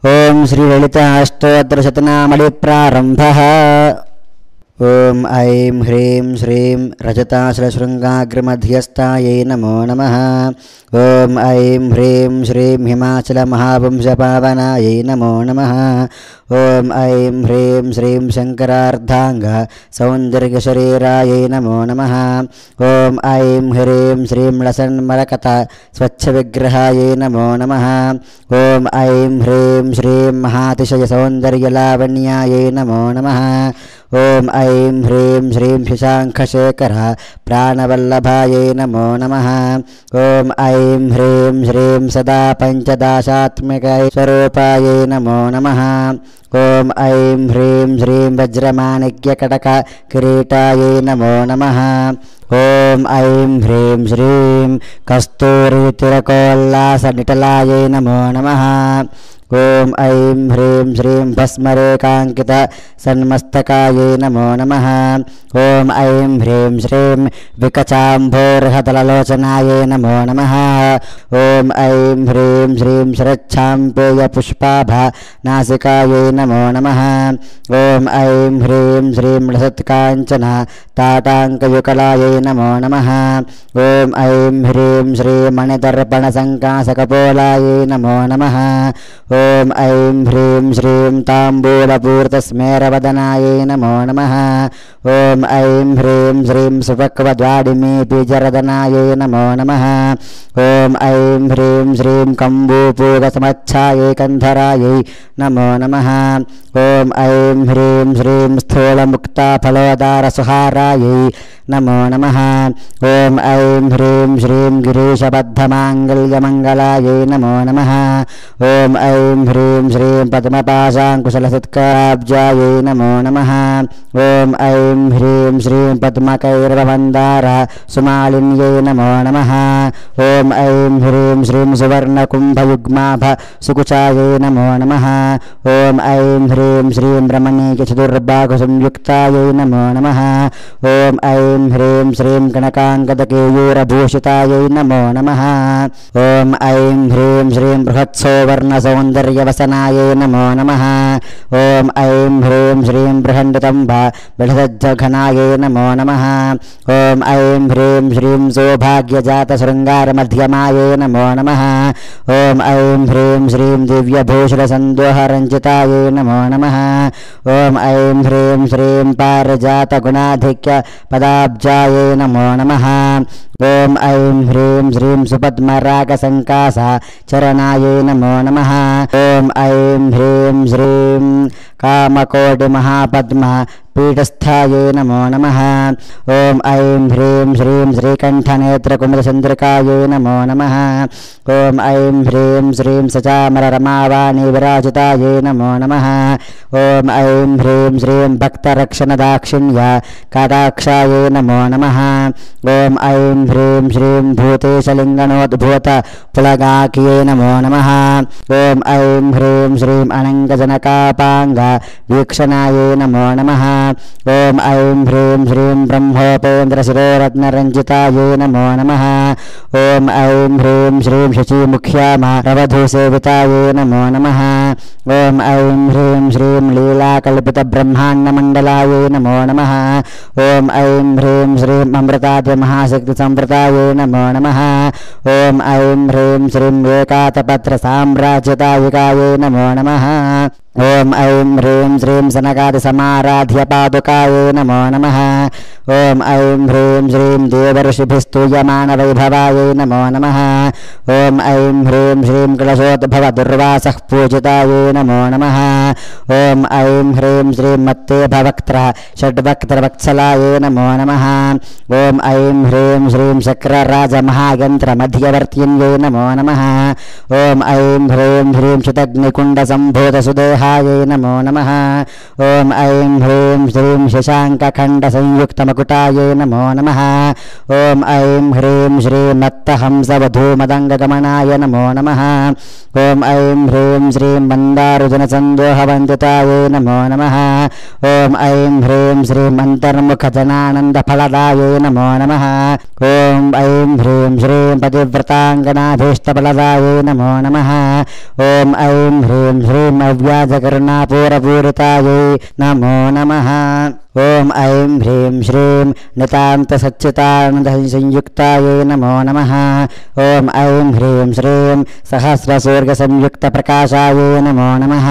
ओम श्री ललिता अष्टोत्तरशतनामणि प्रारंभः। ओम ऐं ह्रीं श्रीं रजताचलशृङ्गाग्रमध्यस्थायै नमो नमः। ओम ऐं ह्रीं श्रीं हिमाचलमहावंशपावनायै नमो नमः। ओम ऐं ह्रीं श्रीं शङ्करार्धाङ्ग सौन्दर्यशरीरायै नमो नमः। ओम ऐं ह्रीं श्रीं लसन्मरकत स्वच्छविग्रहायै नमो नमः। ओम ऐं ह्रीं श्रीं महातिशयसौन्दर्यलावण्यायै नमो नमः। ओम ऐं ह्रीं श्रीं शशाङ्खशेखर प्राणवल्लभायै नमो नमः। ओम ऐं ह्रीं श्रीं सदा पञ्चदशात्मिकाय स्वरूपायै नमो नमः। ओम ऐं ह्रीं श्रीं वज्रमाणिक्यकटक किरीटायै नमो नमः। ओम ऐं ह्रीं श्रीं कस्तूरितिलकोल्लासनिटलायै नमो नमः। ओम ऐं ह्रीं श्रीं भस्मरेखाङ्कित सन्मस्तकायै नमो नमः। ओम ऐं ह्रीं श्रीं विकचाम्भोर्हदललोचनायै नमो नमः। ओम ऐं ह्रीं श्रीं शरच्छाम्पेयपुष्पाभ नासिकायै नमो नमः। ओम ऐं ह्रीं श्रीं लसत्काञ्चन ताटाङ्कयुगलायै नमो नमः। ओम ऐं ह्रीं श्रीं मणिदर्पणसङ्कासकपोलायै नमो नमः। ओम ऐं ह्रीं श्रीं ताम्बूलपूर्तस्मेरवदनायै नमो नमः। ओम ऐं ह्रीं श्रीं सुपक्वद्वाडिमीपीजरदनायै नमो नमः। ओम ऐं ह्रीं श्रीं कम्बूपूगसमच्छायै कन्धरायै नमो नमः। ओम ऐं ह्रीं श्रीं स्थूलमुक्ताफलोदारसुहारायै नमो नमः। ओम ऐं ह्रीं श्रीं गिरीशबद्धमाङ्गल्यमङ्गलायै नमो नमः। ओम ऐं ह्रीं श्रीं पद्मपाशाङ्कुशलसत्कराब्जायै नमो नमः। ओम ऐं ह्रीं श्रीं पद्मकैर्वमन्दार सुमालिन्यै नमो नमः। ओम ऐं ह्रीं श्रीं सुवर्णकुम्भयुग्माभ सुकुचायै नमो नमः। ओम ऐं ह्रीं श्रीं रमणीयचतुर्बाहुसंयुक्तायै नमो नमः। ओम ऐं ह्रीं श्रीं कनकाङ्गदकेयूरभूषितायै नमो नमः। ओम ऐं ह्रीं श्रीं बृहत्सौवर्णसौन्दर्यवसनायै नमो नमः। ओम ऐं ह्रीं श्रीं बृहण्डतम्भ बृहज्जघनायै नमो नमः। ओम ऐं ह्रीं श्रीं सौभाग्यजातशृङ्गारमध्यमायै नमो नमः। ओम ऐं ह्रीं श्रीं दिव्यभूषणसन्दोहरञ्जितायै नमो नमः। ओम ऐं ह्रीं श्रीं पारिजातगुणाधिक्यपदाब्जायै नमो नमः। ओम ऐं ह्रीं श्रीं सुपद्मरागसङ्कास चरणायै नमो नमः। ओम ऐं ह्रीं श्रीं कामकोटिमहापद्म पीठस्थायै नमो नमः। ओम ऐं ह्रीं श्रीं श्रीकण्ठनेत्रकुमुदचन्द्रिकायै नमो नमः। ओम ऐं ह्रीं श्रीं सचामररमावाणी विराजितायै नमो नमः। ओम ऐं ह्रीं श्रीं भक्तरक्षणदाक्षिण्य कटाक्षायै नमो नमः। ओम ऐं ह्रीं श्रीं भूतेशलिङ्गनोद्भूत पुलगाख्यै नमो नमः। ओम ऐं ह्रीं श्रीं अनङ्गजनकापाङ्ग वीक्षणायै नमो नमः। ओम ऐं ह्रीं श्रीं ब्रह्मोपेन्द्रशिरोरत्नरञ्जितायै नमो नमः। ओम ऐं ह्रीं श्रीं शचीमुख्यामरवधूसेवितायै नमो नमः। ओम ऐं ह्रीं श्रीं लीलाकल्पितब्रह्माण्डमण्डलायै नमो नमः। ओम ऐं ह्रीं श्रीं अमृताद्यमहाशक्तिसंवृतायै नमो नमः। ओम ऐं ह्रीं श्रीं एकातपत्रसाम्राज्यदायिकायै नमो नमः। ओम ऐं ह्रीं श्रीं सनकादिसमाराध्यपादुकायै नमो नमः। ओम ऐं ह्रीं श्रीं देवर्षिभिस्तूयमानवैभवायै नमो नमः। ओम ऐं ह्रीं श्रीं कलशोद्भवदुर्वासः पूजितायै नमो नमः। ओम ऐं ह्रीं श्रीं मत्तेभवक्त्र षड्वक्त्रवत्सलायै नमो नमः। ओम ऐं ह्रीं श्रीं शक्रराजमहायन्त्रमध्यवर्तिन्यै नमो नमः। ओम ऐं ह्रीं श्रीं चितग्निकुण्डसम्भूतसुदेह समाधाये नमो नमः। ॐ ऐं ह्रीं श्रीं शशाङ्कखण्डसंयुक्तमकुटायै नमो नमः। ॐ ऐं ह्रीं श्रीं मत्तहंसवधूमदङ्गगमनाय नमो नमः। ॐ ऐं ह्रीं श्रीं मन्दारुजनसन्दोहवन्दितायै नमो नमः। ॐ ऐं ह्रीं श्रीं अन्तर्मुखजनानन्दफलदायै नमो नमः। ॐ ऐं ह्रीं श्रीं पतिव्रताङ्गनाभीष्टफलदायै नमो नमः। ॐ ऐं ह्रीं श्रीं अव्याजकरुणापूरपूरितायै नमो नमः। ॐ ऐं ह्रीं श्रीं नितान्तसच्चिदानन्दसंयुक्तायै नमो नमः। ॐ ऐं ह्रीं श्रीं सहस्रसूर्यसंयुक्तप्रकाशायै नमो नमः।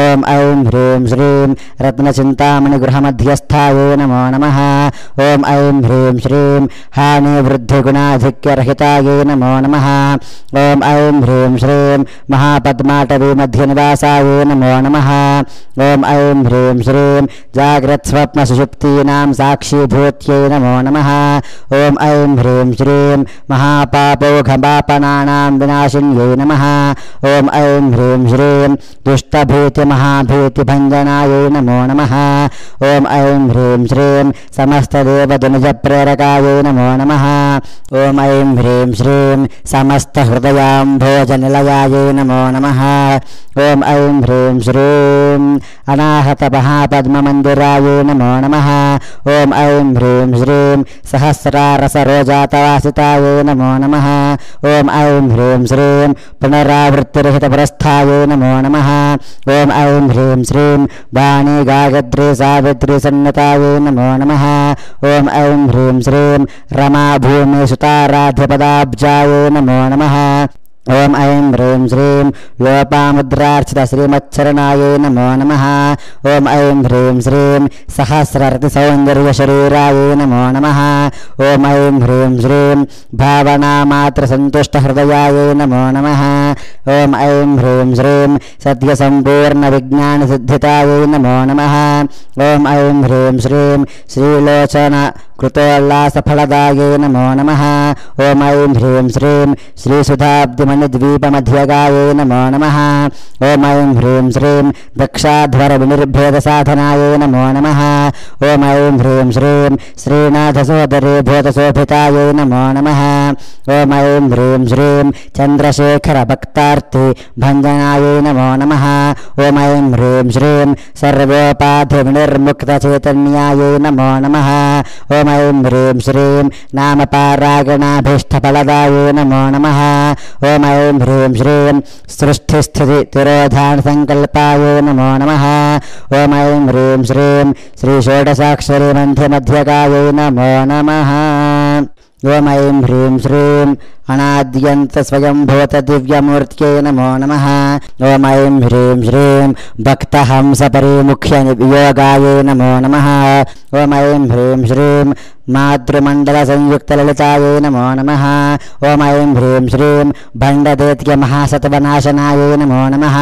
ॐ ऐं ह्रीं श्रीं रत्नचिन्तामणिगृहमध्यस्थायै नमो नमः। ॐ ऐं ह्रीं श्रीं हानिवृद्धिगुणाधिक्यरहितायै नमो नमः। ॐ ऐं ह्रीं श्रीं महापद्माटवीमध्यनिवासायै नमो नमः। ॐ ऐं ह्रीं श्रीं जाग्रत्स्वप्नसुषुप्तीनां साक्षीभूत्यै नमो नमः। ॐ ऐं ह्रीं श्रीं महापापौघपापनानां विनाशिन्यै नमः। ॐ ऐं ह्रीं श्रीं दुष्टभीतिमहाभीतिभञ्जनायै नमो नमः। ॐ ऐं ह्रीं श्रीं समस्तदेवतनुजप्रेरकायै नमो नमः। ॐ ऐं ह्रीं श्रीं समस्तहृदयाम्भोजनिलयायै नमो नमः। ॐ ऐं ह्रीं श्रीं अनाहतमहापद्ममन्दिरायै नमो नमः। ॐ ऐं ह्रीं श्रीं सहस्रारसरोजातवासितायै नमो नमः। ॐ ऐं ह्रीं श्रीं पुनरावृत्तिरहितपुरस्थायै नमो नमः। ॐ ऐं ह्रीं श्रीं वाणी गायत्री सावित्री सन्नतायै नमो नमः। ॐ ऐं ह्रीं श्रीं रमाभूमिसुताराध्यपदाब्जायै नमो नमः। ॐ ऐं ह्रीं श्रीं लोपामुद्रार्चितश्रीमच्छरणायै नमो नमः। ॐ ऐं ह्रीं श्रीं सहस्ररतिसौन्दर्यशरीरायै नमो नमः। ॐ ऐं ह्रीं श्रीं भावनामात्रसन्तुष्टहृदयायै नमो नमः। ॐ ऐं ह्रीं श्रीं सद्यसम्पूर्णविज्ञानसिद्धितायै नमो नमः। ॐ ऐं ह्रीं श्रीं श्रीलोचनकृतोल्लासफलदायै नमो नमः। ॐ ऐं ह्रीं श्रीं श्रीसुधाब्धिमणिद्वीपमध्यगायै नमो नमः। ॐ ऐं ह्रीं श्रीं दक्षाध्वरविनिर्भेदसाधनायै नमो नमः। ॐ ऐं ह्रीं श्रीं श्रीनाथसोदरी भूतशोभितायै नमो नमः। ॐ ऐं ह्रीं श्रीं चन्द्रशेखरभक्तार्थिभञ्जनायै नमो नमः। ॐ ऐं ह्रीं श्रीं सर्वोपाधिविनिर्मुक्तचैतन्यायै नमो नमः। ॐ ऐं ह्रीं श्रीं नामपारायणाभीष्टफलदायै नमो नमः। ॐ ऐं ह्रीं श्रीं सृष्टिस्थितितिरोधानसङ्कल्पायै नमो नमः। ॐ ऐं ह्रीं श्रीं श्रीषोडशाक्षरीमन्त्रमध्यगायै नमो नमः। ॐ ऐं ह्रीं श्रीं अनाद्यन्तस्वयंभूतदिव्यमूर्त्यै नमो नमः। ॐ ऐं ह्रीं श्रीं भक्तहंसपरिमुख्ययोगायै नमो नमः। ॐ ऐं ह्रीं श्रीं मातृमण्डलसंयुक्तललितायै नमो नमः। ॐ ऐं ह्रीं श्रीं भण्डदैत्यमहासत्त्वनाशनायै नमो नमः।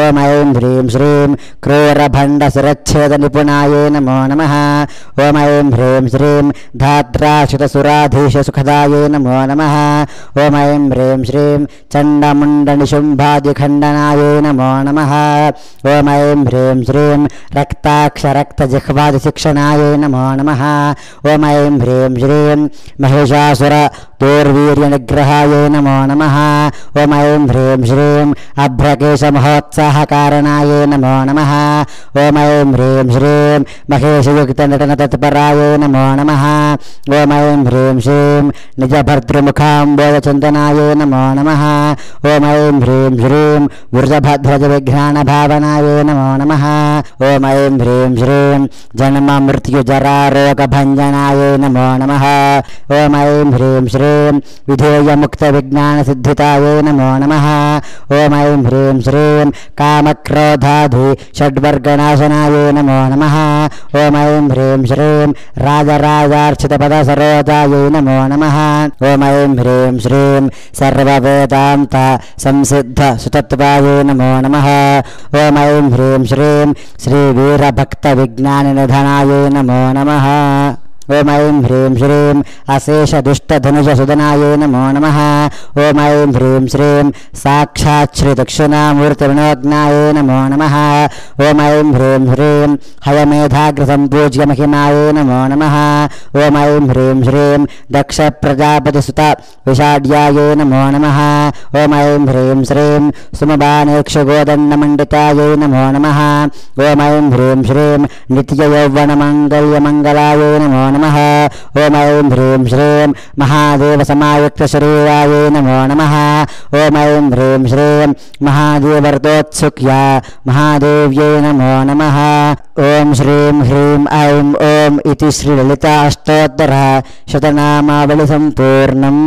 ॐ ऐं ह्रीं श्रीं क्रूरभण्डशिरच्छेदनिपुणायै नमो नमः। ॐ ऐं ह्रीं श्रीं धात्राश्रितसुराधीशसुखदायै नमो नमः। ॐ ऐं ह्रीं श्रीं चण्डमुण्डनिशुम्भादिखण्डनायै नमो नमः। ॐ ऐं ह्रीं श्रीं रक्ताक्षरक्तजिह्वादिशिक्षणायै नमो नमः। ॐ ऐं ह्रीं श्रीं महिषासुरदौर्वीर्यनिग्रहायै नमो नमः। ॐ ऐं ह्रीं श्रीं अभ्रकेशमहोत्साहकारणायै नमो नमः। ॐ ऐं ह्रीं श्रीं महेशयुक्तनटनतत्परायै नमो नमः। ॐ ऐं ह्रीं श्रीं निजभर्तृमुखाम्बोधचिन्तनायै नमो नमः। ॐ ऐं ह्रीं श्रीं वृषभध्वजविघ्राणभावनायै नमो नमः। ॐ ऐं ह्रीं श्रीं जन्ममृत्युजरारोगभञ्जनायै नमो नमः। ॐ ऐं ह्रीं श्रीं विधेयमुक्तविज्ञानसिद्धितायै नमो नमः। ॐ ऐं ह्रीं श्रीं कामक्रोधादिषड्वर्गनाशनायै नमो नमः। ॐ ऐं ह्रीं श्रीं राजराजार्चितपदसरोजायै नमो नमः। ॐ ऐं ह्रीं श्रीं सर्ववेदान्तसंसिद्धसुतत्वायै नमो नमः। ॐ ऐं ह्रीं श्रीं श्रीवीरभक्तविज्ञाननिधनायै नमो नमः। ఓం ఐం హ్రీం శ్రీం అశేషదుష్టధనుజసుదనాయే నమో నమః ఓం ఐం హ్రీం శ్రీం సాక్షాత్ శ్రీ దక్షిణామూర్తిర్ణోజ్ఞాయే నమో నమః ఓం ఐం హ్రీం శ్రీం హయమేధాగ్రసంపూజ్య మహిమాయే నమో నమః ఓం ఐం హ్రీం శ్రీం దక్ష ప్రజాపతిసుత విషాఢ్యాయే నమో నమః ఓం ఐం హ్రీం శ్రీం సుమబానేక్షగోదండమండితాయే నమో నమః ఓం ఐం హ్రీం శ్రీం నిత్యయౌవనమంగళ్యమంగళాయే నమో నమః ఓం ఐం హ్రీం శ్రీం మహాదేవసమాయుక్తశరీరాయే నమో నమః ఓం ఐం హ్రీం శ్రీం మహాదేవర్తోత్సుక్య మహాదేవ్యై నమో నమః ఓం శ్రీం హ్రీం ఐం ఓం ఇతి శ్రీ లలితా అష్టోత్తర శతనామావళి సంపూర్ణం.